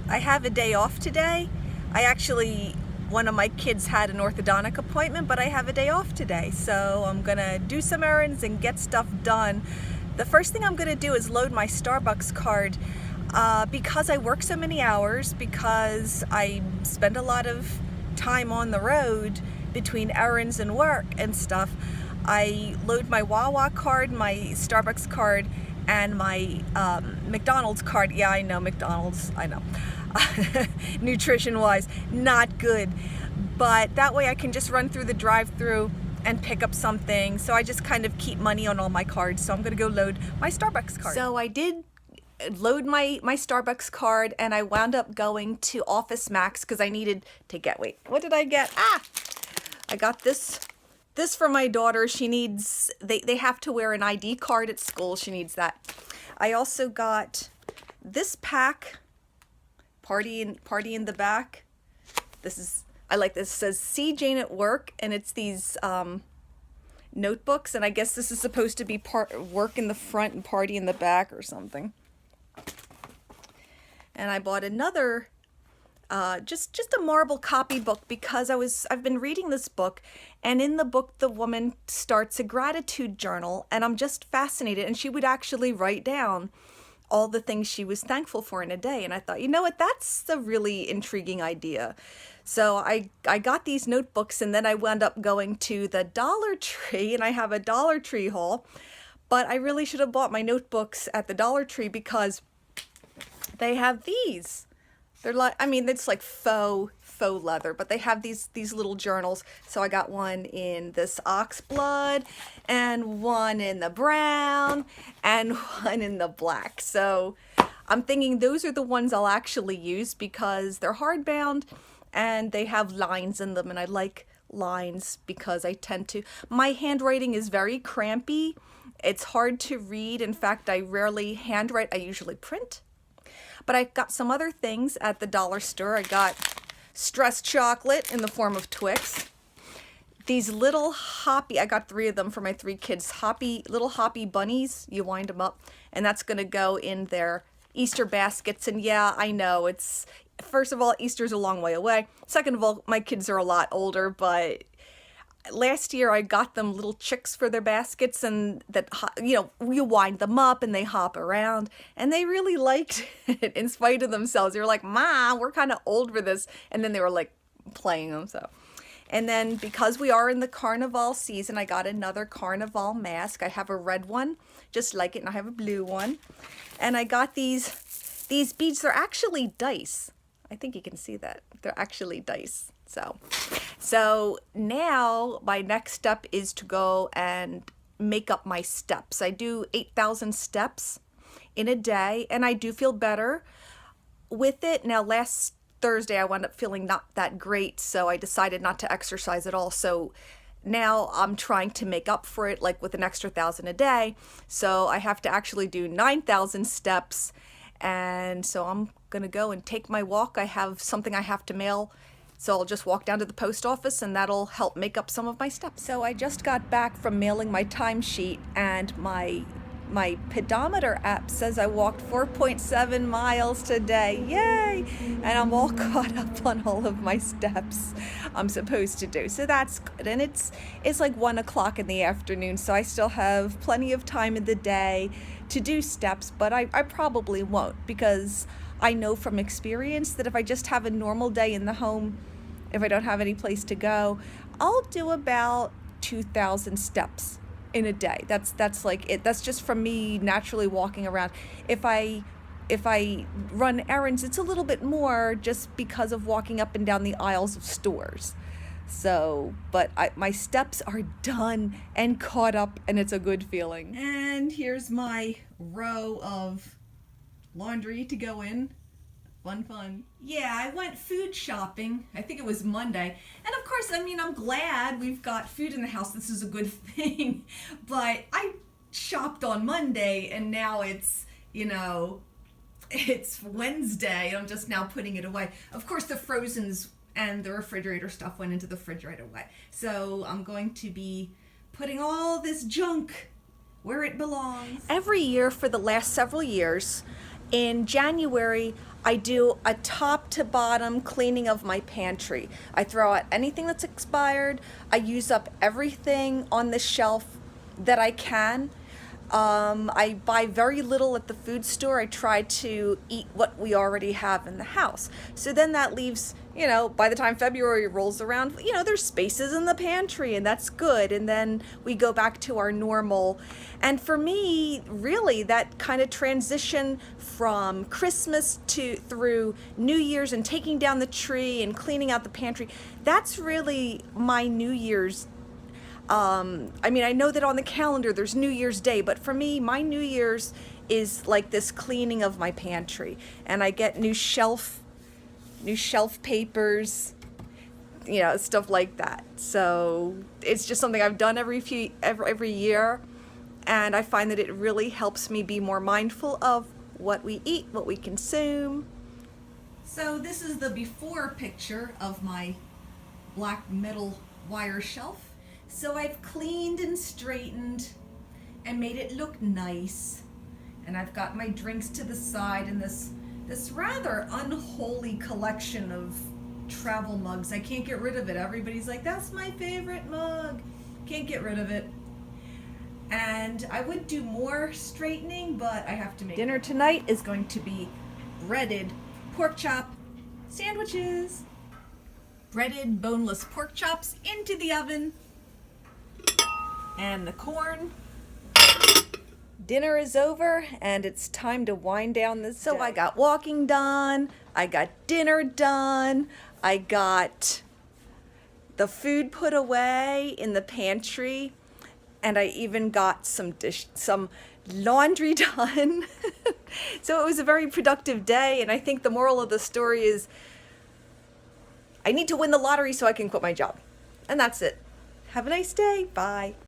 I have a day off today. One of my kids had an orthodontic appointment, but I have a day off today. So I'm gonna do some errands and get stuff done. The first thing I'm gonna do is load my Starbucks card. Because I work so many hours, because I spend a lot of time on the road between errands and work and stuff, I load my Wawa card, my Starbucks card, and my McDonald's card. Yeah, I know, McDonald's, I know. Nutrition wise, not good. But that way I can just run through the drive-through and pick up something. So I just kind of keep money on all my cards. So I'm gonna go load my Starbucks card. So I did load my Starbucks card, and I wound up going to Office Max because I needed to get, wait, what did I get? I got this for my daughter. She needs, they have to wear an ID card at school. She needs that. I also got this pack, Party in the Back. I like this. It says See Jane at Work, and it's these notebooks, and I guess this is supposed to be work in the front and party in the back or something. And I bought another just a marble copybook because I've been reading this book, and in the book the woman starts a gratitude journal, and I'm just fascinated, and she would actually write down all the things she was thankful for in a day. And I thought, you know what, that's a really intriguing idea. So I got these notebooks, and then I wound up going to the Dollar Tree, and I have a Dollar Tree haul. But I really should have bought my notebooks at the Dollar Tree because they have these. They're like, I mean, it's like faux leather, but they have these little journals. So I got one in this ox blood, and one in the brown, and one in the black. So I'm thinking those are the ones I'll actually use because they're hardbound and they have lines in them, and I like lines because my handwriting is very crampy. It's hard to read. In fact, I rarely handwrite. I usually print. But I got some other things at the dollar store. I got stressed chocolate in the form of Twix. These little hoppy, I got 3 of them for my 3 kids, little hoppy bunnies. You wind them up, and that's gonna go in their Easter baskets. And yeah, I know, first of all, Easter's a long way away. Second of all, my kids are a lot older, but last year I got them little chicks for their baskets, and that, you wind them up and they hop around, and they really liked it in spite of themselves. They were like, "Ma, we're kind of old for this," and then they were like playing them. So, and then because we are in the carnival season, I got another carnival mask. I have a red one just like it, and I have a blue one, and I got these beads. They're actually dice. I think you can see that. They're actually dice. So now my next step is to go and make up my steps. I do 8,000 steps in a day, and I do feel better with it. Now, last Thursday I wound up feeling not that great, so I decided not to exercise at all. So now I'm trying to make up for it, like with an extra 1,000 a day. So I have to actually do 9,000 steps. And so I'm gonna go and take my walk. I have something I have to mail, so I'll just walk down to the post office, and that'll help make up some of my steps. So I just got back from mailing my timesheet, and my pedometer app says I walked 4.7 miles today. Yay! And I'm all caught up on all of my steps I'm supposed to do. So that's good. And it's like 1 o'clock in the afternoon, so I still have plenty of time in the day to do steps, but I probably won't, because I know from experience that if I just have a normal day in the home, if I don't have any place to go, I'll do about 2,000 steps in a day. That's like it. That's just from me naturally walking around. If I run errands, it's a little bit more just because of walking up and down the aisles of stores. So, but my steps are done and caught up, and it's a good feeling. And here's my row of laundry to go in. Fun. Yeah, I went food shopping. I think it was Monday. And of course, I mean, I'm glad we've got food in the house. This is a good thing. But I shopped on Monday, and now it's Wednesday. I'm just now putting it away. Of course, the frozens and the refrigerator stuff went into the fridge right away. So I'm going to be putting all this junk where it belongs. Every year for the last several years, in January, I do a top to bottom cleaning of my pantry. I throw out anything that's expired. I use up everything on the shelf that I can. I buy very little at the food store. I try to eat what we already have in the house. So then that leaves, by the time February rolls around, there's spaces in the pantry, and that's good. And then we go back to our normal. And for me, really, that kind of transition from Christmas to through New Year's and taking down the tree and cleaning out the pantry, that's really my New Year's. I know that on the calendar there's New Year's Day, but for me, my New Year's is like this cleaning of my pantry, and I get new shelf papers, stuff like that. So it's just something I've done every year, and I find that it really helps me be more mindful of what we eat, what we consume. So this is the before picture of my black metal wire shelf. So I've cleaned and straightened and made it look nice. And I've got my drinks to the side and this rather unholy collection of travel mugs. I can't get rid of it. Everybody's like, that's my favorite mug. Can't get rid of it. And I would do more straightening, but I have to make dinner tonight is going to be breaded pork chop sandwiches. Breaded boneless pork chops into the oven. And the corn. Dinner is over and it's time to wind down this day. So I got walking done, I got dinner done, I got the food put away in the pantry, and I even got some laundry done. So it was a very productive day, and I think the moral of the story is I need to win the lottery so I can quit my job. And that's it. Have a nice day. Bye.